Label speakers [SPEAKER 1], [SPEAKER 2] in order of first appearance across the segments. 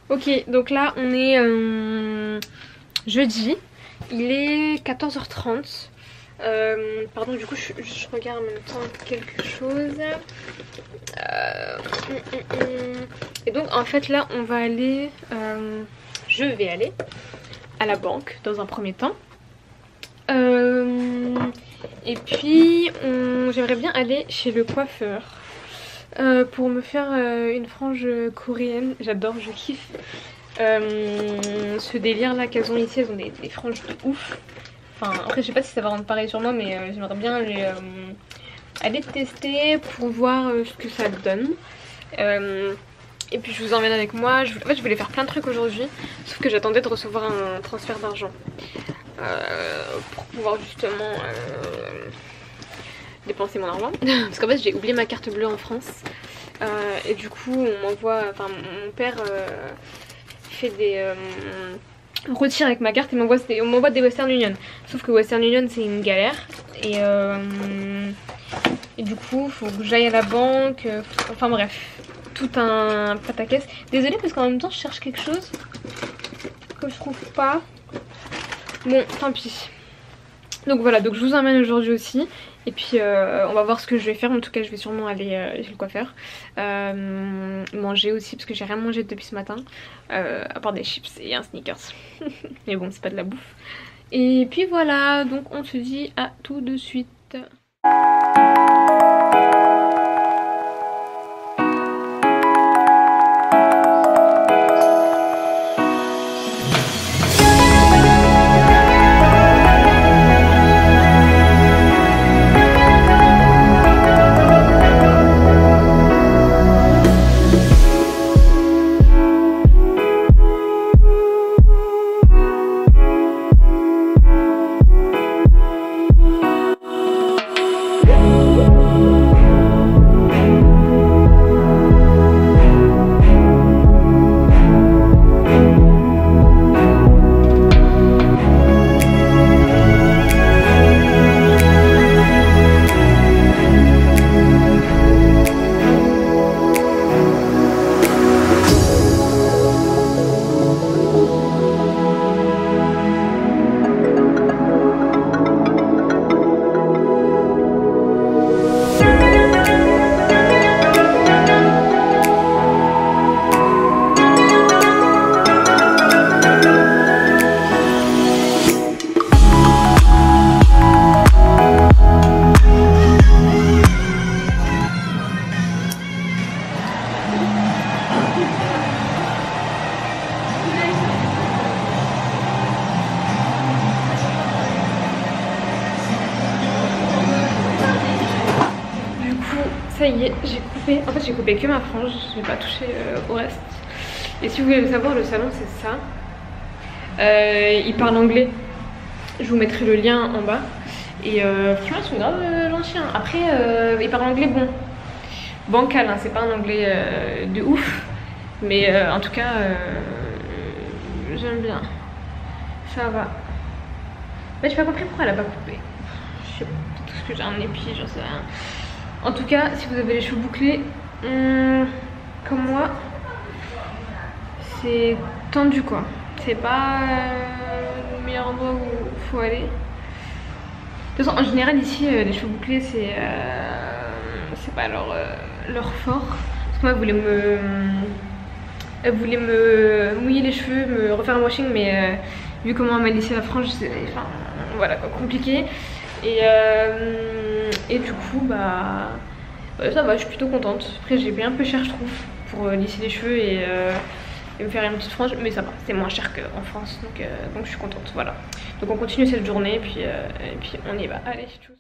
[SPEAKER 1] Ok, donc là on est jeudi, il est 14h30. Pardon, du coup je regarde en même temps quelque chose. Et donc en fait là on va aller, je vais aller à la banque dans un premier temps. Et puis j'aimerais bien aller chez le coiffeur pour me faire une frange coréenne. J'adore, je kiffe ce délire là qu'elles ont ici. Elles ont des franges de ouf. Enfin après je sais pas si ça va rendre pareil sur moi, mais j'aimerais bien aller tester pour voir ce que ça donne. Et puis je vous emmène avec moi. En fait je voulais faire plein de trucs aujourd'hui, sauf que j'attendais de recevoir un transfert d'argent pour pouvoir justement dépenser mon argent. Parce qu'en fait j'ai oublié ma carte bleue en France. Et du coup on m'envoie, enfin mon père fait des retire avec ma carte et on m'envoie des Western Union. Sauf que Western Union c'est une galère. Et du coup faut que j'aille à la banque. Enfin bref, tout un pataquès. Désolée parce qu'en même temps je cherche quelque chose que je trouve pas. Bon tant pis. Donc voilà, donc je vous emmène aujourd'hui aussi. Et puis on va voir ce que je vais faire. En tout cas je vais sûrement aller chez le coiffeur. Manger aussi parce que j'ai rien mangé depuis ce matin. À part des chips et un Snickers. Mais bon c'est pas de la bouffe. Et puis voilà, donc on se dit à tout de suite. Ça y est, j'ai coupé. En fait j'ai coupé que ma frange, je n'ai pas touché au reste. Et si vous voulez le savoir, le salon c'est ça. Il parle anglais. Je vous mettrai le lien en bas. Et franchement ils sont grave gentils. Après il parle anglais bon. Bancal, hein, c'est pas un anglais de ouf. Mais en tout cas j'aime bien. Ça va. Mais j'ai pas compris pourquoi elle a pas coupé. Je sais pas, tout ce que j'ai un épi, j'en sais rien. En tout cas, si vous avez les cheveux bouclés, comme moi, c'est tendu quoi. C'est pas le meilleur endroit où il faut aller. De toute façon, en général, ici, les cheveux bouclés, c'est pas leur fort. Parce que moi, elle voulait me mouiller les cheveux, me refaire un washing, mais vu comment elle m'a laissé la frange, c'est voilà, quoi, compliqué. Et du coup bah ça va, je suis plutôt contente. Après j'ai payé un peu cher je trouve pour lisser les cheveux et me faire une petite frange, mais ça va, c'est moins cher qu'en France, donc je suis contente, voilà. Donc on continue cette journée et puis on y va, allez tchuss.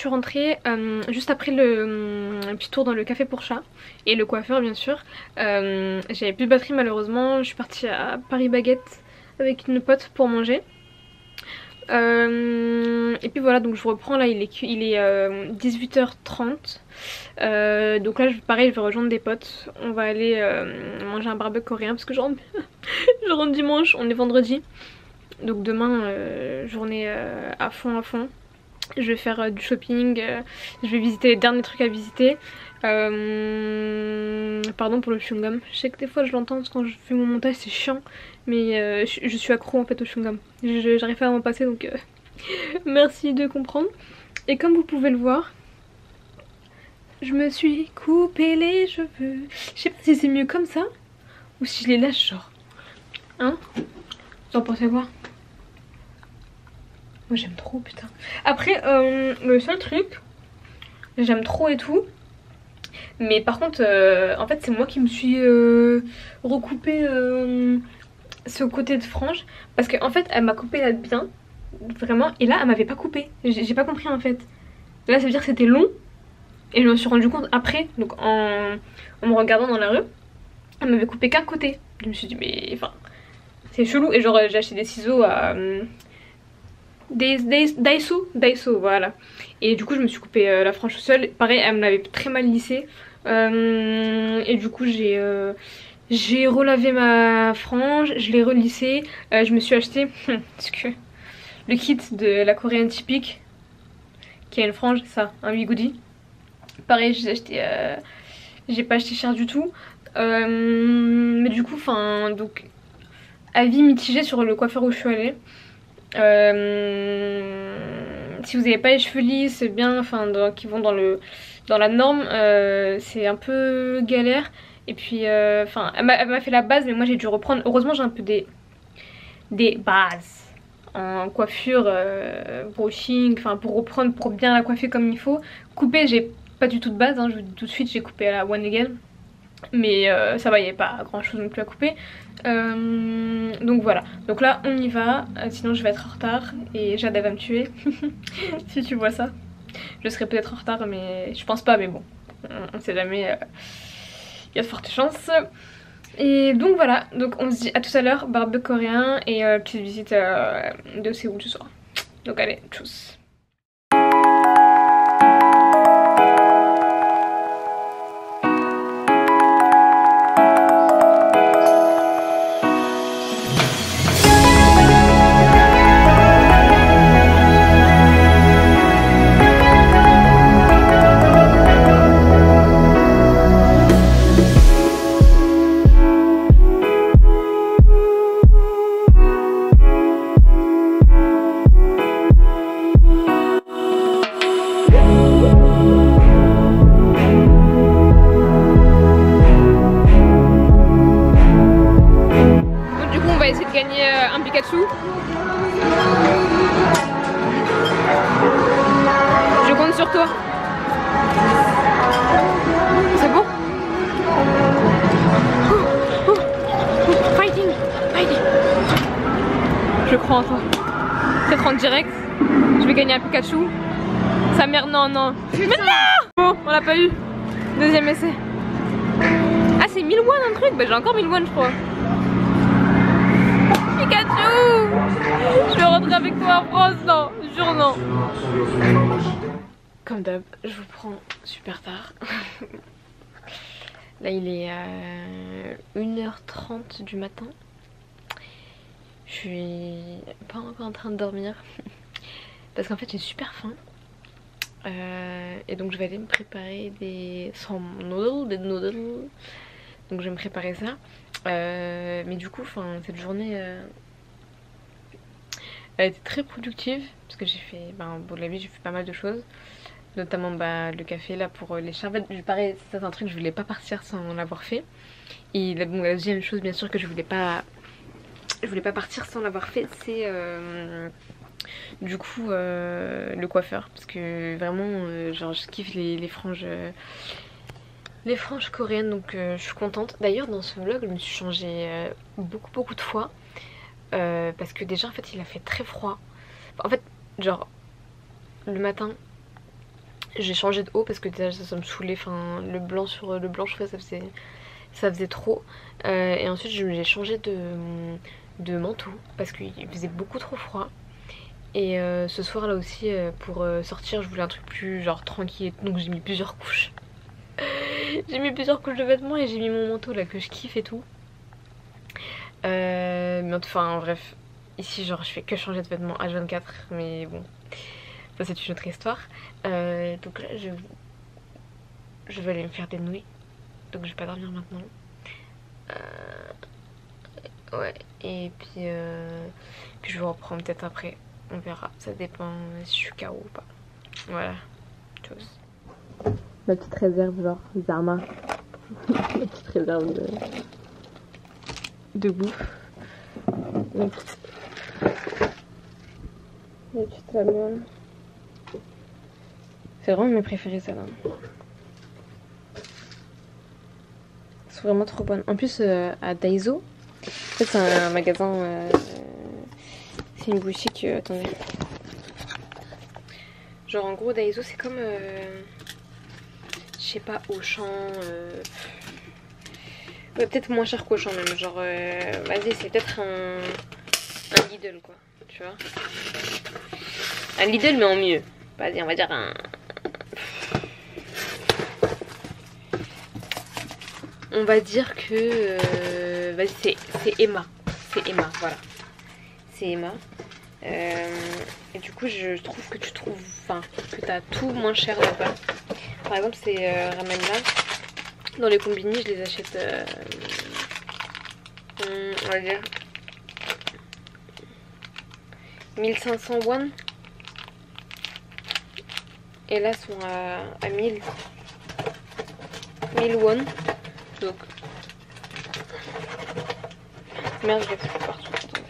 [SPEAKER 1] suis rentrée juste après le petit tour dans le café pour chat et le coiffeur bien sûr. J'avais plus de batterie malheureusement, je suis partie à Paris Baguette avec une pote pour manger. Et puis voilà, donc je reprends là, il est 18h30. Donc là pareil, je vais rejoindre des potes. On va aller manger un barbecue coréen parce que je rentre, je rentre dimanche, on est vendredi. Donc demain journée à fond à fond. Je vais faire du shopping, je vais visiter les derniers trucs à visiter. Pardon pour le chewing-gum, je sais que des fois je l'entends parce que quand je fais mon montage c'est chiant. Mais je suis accro en fait au chewing-gum. J'arrive pas à m'en passer donc merci de comprendre. Et comme vous pouvez le voir, je me suis coupé les cheveux. Je sais pas si c'est mieux comme ça ou si je les lâche genre. Hein? Vous en pensez quoi? Moi j'aime trop putain. Après le seul truc, j'aime trop et tout. Mais par contre en fait c'est moi qui me suis recoupé ce côté de frange. Parce qu'en fait elle m'a coupé là bien. Vraiment. Et là elle m'avait pas coupé. J'ai pas compris en fait. Là ça veut dire que c'était long. Et je me suis rendu compte après. Donc en me regardant dans la rue. Elle m'avait coupé qu'un côté. Je me suis dit mais enfin c'est chelou. Et genre j'ai acheté des ciseaux à Daiso voilà. Et du coup je me suis coupé la frange seule. Pareil elle me l'avait très mal lissée. Et du coup j'ai relavé ma frange, je l'ai relissée. Je me suis acheté le kit de la coréenne typique qui a une frange, ça, un bigoudi. Pareil j'ai acheté, j'ai pas acheté cher du tout. Mais du coup enfin donc avis mitigé sur le coiffeur où je suis allée. Si vous n'avez pas les cheveux lisses bien, enfin qui vont dans la norme, c'est un peu galère. Et puis enfin elle m'a fait la base mais moi j'ai dû reprendre. Heureusement j'ai un peu des bases en coiffure, brushing, enfin pour reprendre, pour bien la coiffer comme il faut. Couper j'ai pas du tout de base, hein, je vous dis tout de suite, j'ai coupé à la One Again. Mais ça va, il n'y avait pas grand chose non plus à couper. Donc voilà, donc là on y va, sinon je vais être en retard et Jade va me tuer si tu vois ça. Je serai peut-être en retard mais je pense pas, mais bon, on sait jamais, il y a de fortes chances. Et donc voilà, donc on se dit à tout à l'heure, barbecue coréen et petite visite de Séoul ce soir. Donc allez, tchuss. Je compte sur toi. C'est bon? Fighting, fighting. Je crois en toi. Peut-être en direct. Je vais gagner un Pikachu. Sa mère, non, non. Mais non! Bon, on l'a pas eu. Deuxième essai. Ah, c'est 1000 won un truc? Bah, j'ai encore 1000 won, je crois. Pikachu! Je vais rentrer avec toi en France, non, jure non. Comme d'hab, je vous prends super tard. Là il est 1h30 du matin. Je suis pas encore en train de dormir. Parce qu'en fait j'ai super faim. Et donc je vais aller me préparer des noodles. Donc je vais me préparer ça. Mais du coup cette journée elle était très productive parce que j'ai fait, pour la vie j'ai fait pas mal de choses, notamment le café là pour les charvettes. Pareil, c'est un truc je voulais pas partir sans l'avoir fait. Et la deuxième chose bien sûr que je voulais pas partir sans l'avoir fait, c'est du coup le coiffeur, parce que vraiment genre je kiffe les franges. Les franges coréennes, donc je suis contente. D'ailleurs dans ce vlog je me suis changée beaucoup de fois. Parce que déjà en fait il a fait très froid. En fait genre le matin J'ai changé de haut parce que déjà ça me saoulait, enfin le blanc sur le blanc je trouvais ça faisait trop. Et ensuite j'ai changé de manteau parce qu'il faisait beaucoup trop froid. Et ce soir là aussi pour sortir je voulais un truc plus genre tranquille, donc j'ai mis plusieurs couches. J'ai mis plusieurs couches de vêtements et j'ai mis mon manteau là que je kiffe et tout. Mais enfin bref, ici genre je fais que changer de vêtements H24, mais bon, ça c'est une autre histoire. Donc là je vais aller me faire des nouilles, donc je vais pas dormir maintenant. Ouais, et puis je vais reprendre peut-être après, on verra, ça dépend si je suis KO ou pas. Voilà, chose. Ma petite réserve genre Zama. Ma petite réserve de bouffe. Donc, la petite salmon. C'est vraiment mes préférés ça là. C'est vraiment trop bonne. En plus à Daiso, en fait c'est un magasin, c'est une boutique, attendez. Genre en gros Daiso c'est comme, je sais pas, Auchan, ouais peut-être moins cher qu'Auchan même, genre vas-y c'est peut-être un Lidl quoi, tu vois. Un Lidl mais en mieux, vas-y on va dire un... On va dire que vas-y c'est Emma, voilà, c'est Emma. Et du coup je trouve que tu trouves, enfin que t'as tout moins cher là-bas. Par exemple ces ramen là, dans les combini je les achète, on va dire 1500 won. Et là sont à 1000 won. Donc merde je l'ai foutu partout, attendez.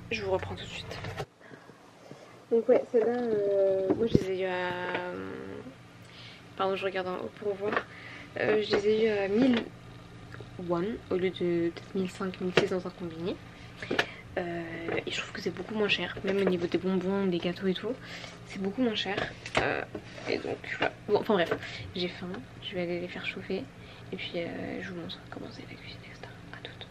[SPEAKER 1] Je vous reprends tout de suite. Donc ouais, celle-là, moi je les ai eu à... Pardon, je regarde en haut pour voir. Je les ai eu à 1000 won au lieu de peut-être 1500, 1600 dans un combiné. Et je trouve que c'est beaucoup moins cher, même au niveau des bonbons, des gâteaux et tout, c'est beaucoup moins cher. Et donc voilà. Bon, enfin bref, j'ai faim, je vais aller les faire chauffer et puis je vous montre comment c'est la cuisine, etc. À toutes.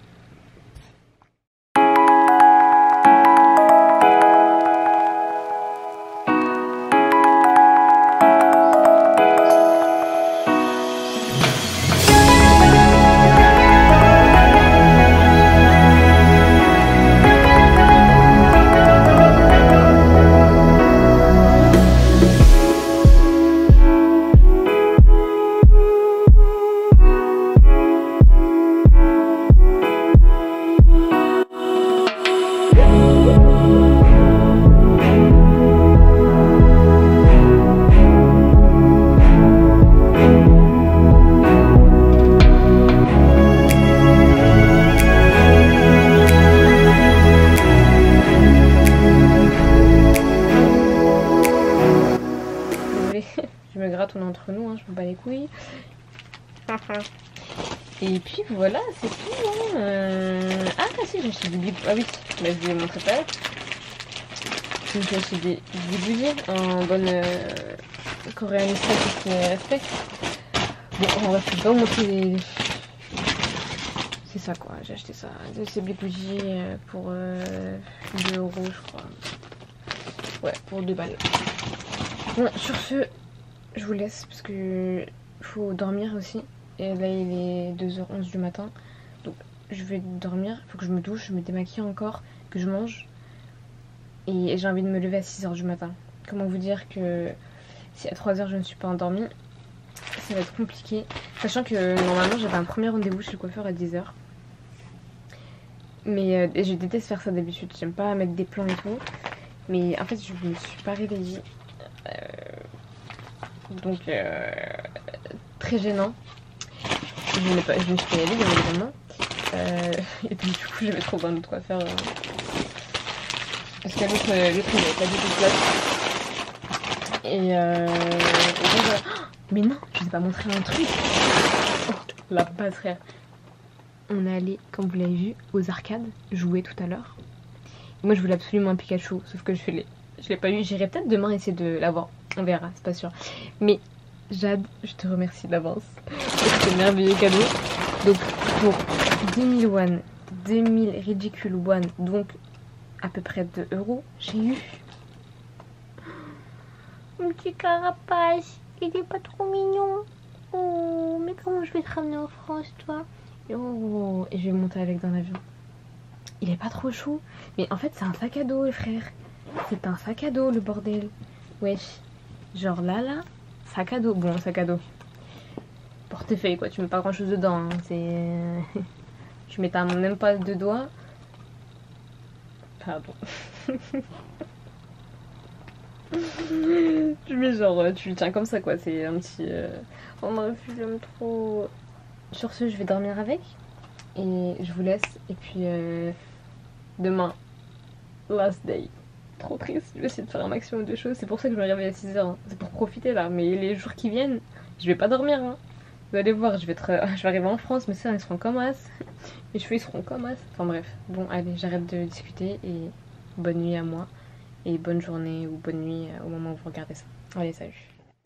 [SPEAKER 1] On est entre nous, hein, je me bats les couilles. Et puis voilà, c'est tout. Hein. Ah si, j'ai acheté des bougies. Ah oui, bah, je vous les montrerai pas. J'ai acheté des bougies en bonne coréaniste qui respecte. Bon, on va pas vous montrer les... C'est ça quoi, j'ai acheté ça. Ces bougies pour 2 € je crois. Ouais, pour 2 balles. Bon, sur ce... Je vous laisse parce que faut dormir aussi. Et là il est 2h11 du matin. Donc je vais dormir, il faut que je me douche, je me démaquille encore, que je mange. Et j'ai envie de me lever à 6h du matin. Comment vous dire que si à 3h je ne suis pas endormie, ça va être compliqué. Sachant que normalement j'avais un premier rendez-vous chez le coiffeur à 10h. Mais je déteste faire ça d'habitude, j'aime pas mettre des plans et tout. Mais en fait je ne me suis pas réveillée. Donc très gênant. Je me suis pas allée bien évidemment. Et puis du coup j'avais trop besoin de quoi faire. Parce qu'à l'autre il n'avait pas du tout de place. Et donc, mais non, je vous ai pas montré un truc. Oh, la passerelle. on est allé, comme vous l'avez vu, aux arcades, jouer tout à l'heure. Moi je voulais absolument un Pikachu, sauf que je l'ai pas eu. J'irai peut-être demain essayer de l'avoir, on verra, c'est pas sûr. Mais Jade, je te remercie d'avance pour ce merveilleux cadeau. Donc pour 10 000 won, 2000 ridicules won, donc à peu près 2 €, j'ai eu mon petit carapace. Il est pas trop mignon. Oh, mais comment je vais te ramener en France, toi? Oh, et je vais monter avec dans l'avion. Il est pas trop chou. Mais en fait, c'est un sac à dos, les frères. C'est un sac à dos, le bordel. Wesh. Genre là, sac à dos. Bon, sac à dos. Portefeuille, quoi. Tu mets pas grand chose dedans. Hein. C'est. Tu mets même pas 2 doigts. Pardon. Tu mets genre. Tu le tiens comme ça, quoi. C'est un petit. Oh, ma fille, j'aime trop. Sur ce, je vais dormir avec. Et je vous laisse. Et puis. Demain. Last day. Trop triste. Je vais essayer de faire un maximum de choses. C'est pour ça que je me réveille à 6h. Hein. C'est pour profiter là. Mais les jours qui viennent, je vais pas dormir. Hein. Vous allez voir, je vais arriver en France. Mes soeurs ils seront comme as. Mes cheveux ils seront comme as. Enfin bref. Bon, allez, j'arrête de discuter. Et bonne nuit à moi. Et bonne journée ou bonne nuit au moment où vous regardez ça. Allez, salut.